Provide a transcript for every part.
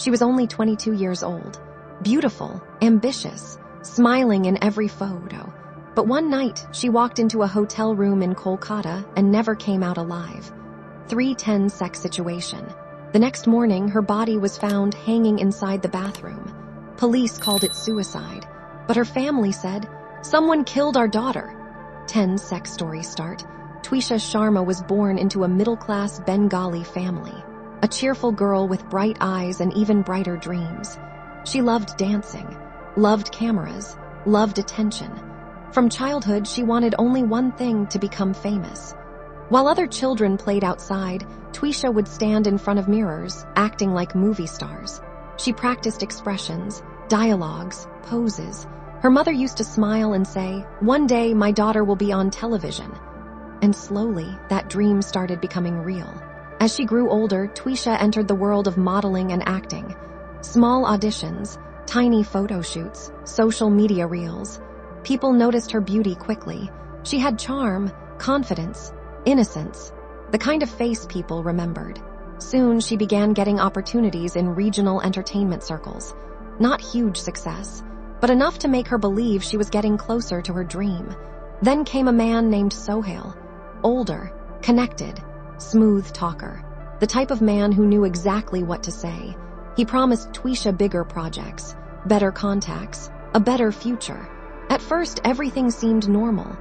She was only 22 years old, beautiful, ambitious, smiling in every photo. But one night, she walked into a hotel room in Kolkata and never came out alive. 310 sex situation. The next morning, her body was found hanging inside the bathroom. Police called it suicide, but her family said, "Someone killed our daughter." 10 sex stories start. Twisha Sharma was born into a middle-class Bengali family, a cheerful girl with bright eyes and even brighter dreams. She loved dancing, loved cameras, loved attention. From childhood, she wanted only one thing: to become famous. While other children played outside, Twisha would stand in front of mirrors, acting like movie stars. She practiced expressions, dialogues, poses. Her mother used to smile and say, "One day my daughter will be on television." And slowly, that dream started becoming real. As she grew older, Twisha entered the world of modeling and acting. Small auditions, tiny photo shoots, social media reels. People noticed her beauty quickly. She had charm, confidence, innocence, the kind of face people remembered. Soon, she began getting opportunities in regional entertainment circles. Not huge success, but enough to make her believe she was getting closer to her dream. Then came a man named Sohail, older, connected, smooth talker, the type of man who knew exactly what to say. He promised Twisha bigger projects, better contacts, a better future. At first, everything seemed normal.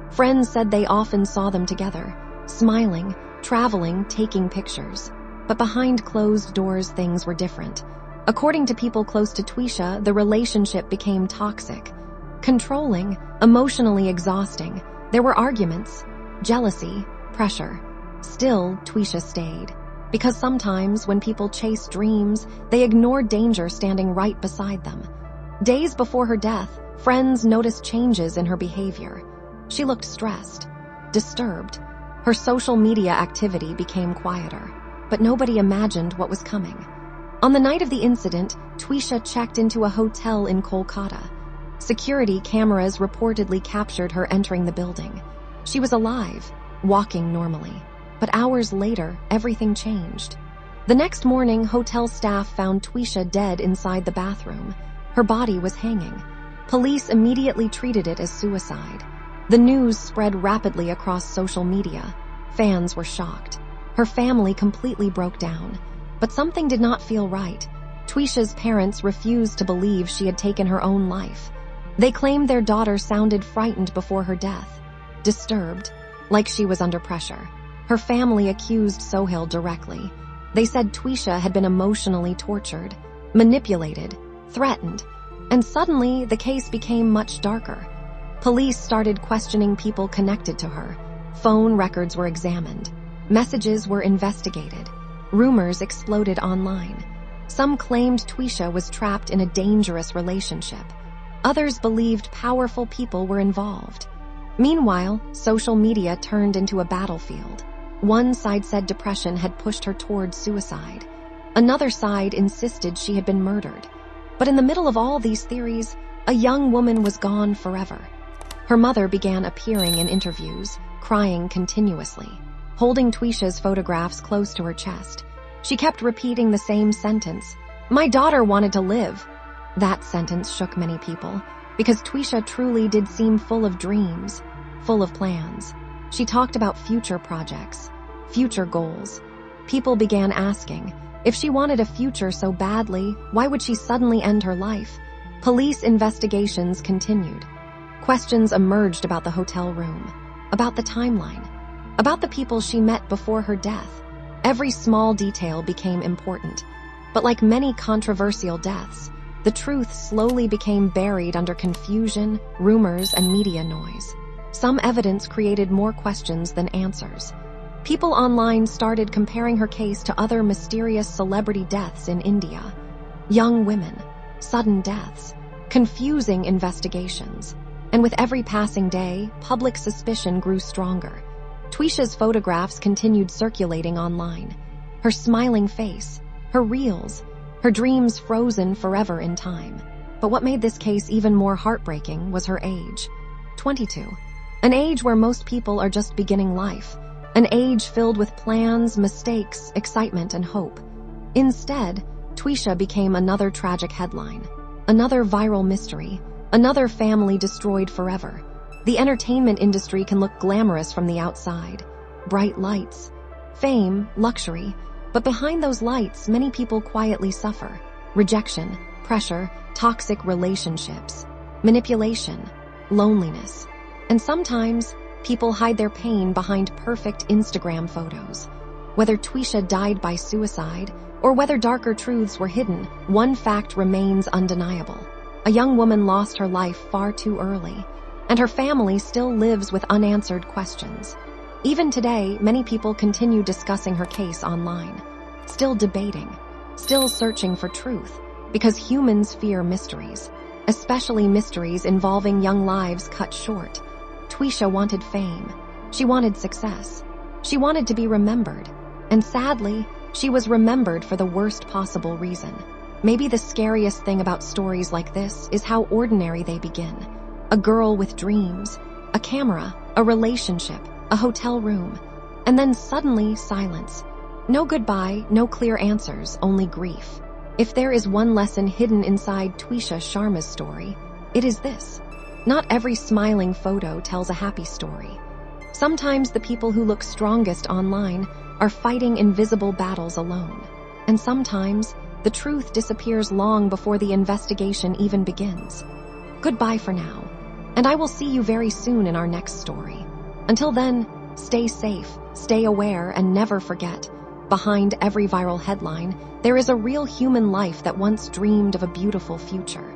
Friends said they often saw them together, smiling, traveling, taking pictures. But behind closed doors, things were different. According to people close to Twisha, the relationship became toxic, controlling, emotionally exhausting. There were arguments, jealousy, pressure. Still, Twisha stayed. Because sometimes when people chase dreams, they ignore danger standing right beside them. Days before her death, friends noticed changes in her behavior. She looked stressed, disturbed. Her social media activity became quieter, but nobody imagined what was coming. On the night of the incident, Twisha checked into a hotel in Kolkata. Security cameras reportedly captured her entering the building. She was alive, walking normally. But hours later, everything changed. The next morning, hotel staff found Twisha dead inside the bathroom. Her body was hanging. Police immediately treated it as suicide. The news spread rapidly across social media. Fans were shocked. Her family completely broke down. But something did not feel right. Twisha's parents refused to believe she had taken her own life. They claimed their daughter sounded frightened before her death, disturbed, like she was under pressure. Her family accused Sohail directly. They said Twisha had been emotionally tortured, manipulated, threatened, and suddenly the case became much darker. Police started questioning people connected to her. Phone records were examined. Messages were investigated. Rumors exploded online. Some claimed Twisha was trapped in a dangerous relationship. Others believed powerful people were involved. Meanwhile, social media turned into a battlefield. One side said depression had pushed her towards suicide. Another side insisted she had been murdered. But in the middle of all these theories, a young woman was gone forever. Her mother began appearing in interviews, crying continuously, holding Twisha's photographs close to her chest. She kept repeating the same sentence, "My daughter wanted to live." That sentence shook many people, because Twisha truly did seem full of dreams, full of plans. She talked about future projects, future goals. People began asking, if she wanted a future so badly, why would she suddenly end her life? Police investigations continued. Questions emerged about the hotel room, about the timeline, about the people she met before her death. Every small detail became important. But like many controversial deaths, the truth slowly became buried under confusion, rumors, and media noise. Some evidence created more questions than answers. People online started comparing her case to other mysterious celebrity deaths in India. Young women, sudden deaths, confusing investigations. And with every passing day, public suspicion grew stronger. Twisha's photographs continued circulating online. Her smiling face, her reels, her dreams frozen forever in time. But what made this case even more heartbreaking was her age. 22. An age where most people are just beginning life. An age filled with plans, mistakes, excitement, and hope. Instead, Twisha became another tragic headline, another viral mystery, another family destroyed forever. The entertainment industry can look glamorous from the outside. Bright lights, fame, luxury. But behind those lights, many people quietly suffer. Rejection, pressure, toxic relationships, manipulation, loneliness. And sometimes, people hide their pain behind perfect Instagram photos. Whether Twisha died by suicide, or whether darker truths were hidden, one fact remains undeniable. A young woman lost her life far too early, and her family still lives with unanswered questions. Even today, many people continue discussing her case online, still debating, still searching for truth, because humans fear mysteries, especially mysteries involving young lives cut short. Twisha wanted fame. She wanted success. She wanted to be remembered. And sadly, she was remembered for the worst possible reason. Maybe the scariest thing about stories like this is how ordinary they begin. A girl with dreams, a camera, a relationship, a hotel room, and then suddenly silence. No goodbye, no clear answers, only grief. If there is one lesson hidden inside Twisha Sharma's story, it is this. Not every smiling photo tells a happy story. Sometimes the people who look strongest online are fighting invisible battles alone. And sometimes, the truth disappears long before the investigation even begins. Goodbye for now, and I will see you very soon in our next story. Until then, stay safe, stay aware, and never forget, behind every viral headline, there is a real human life that once dreamed of a beautiful future.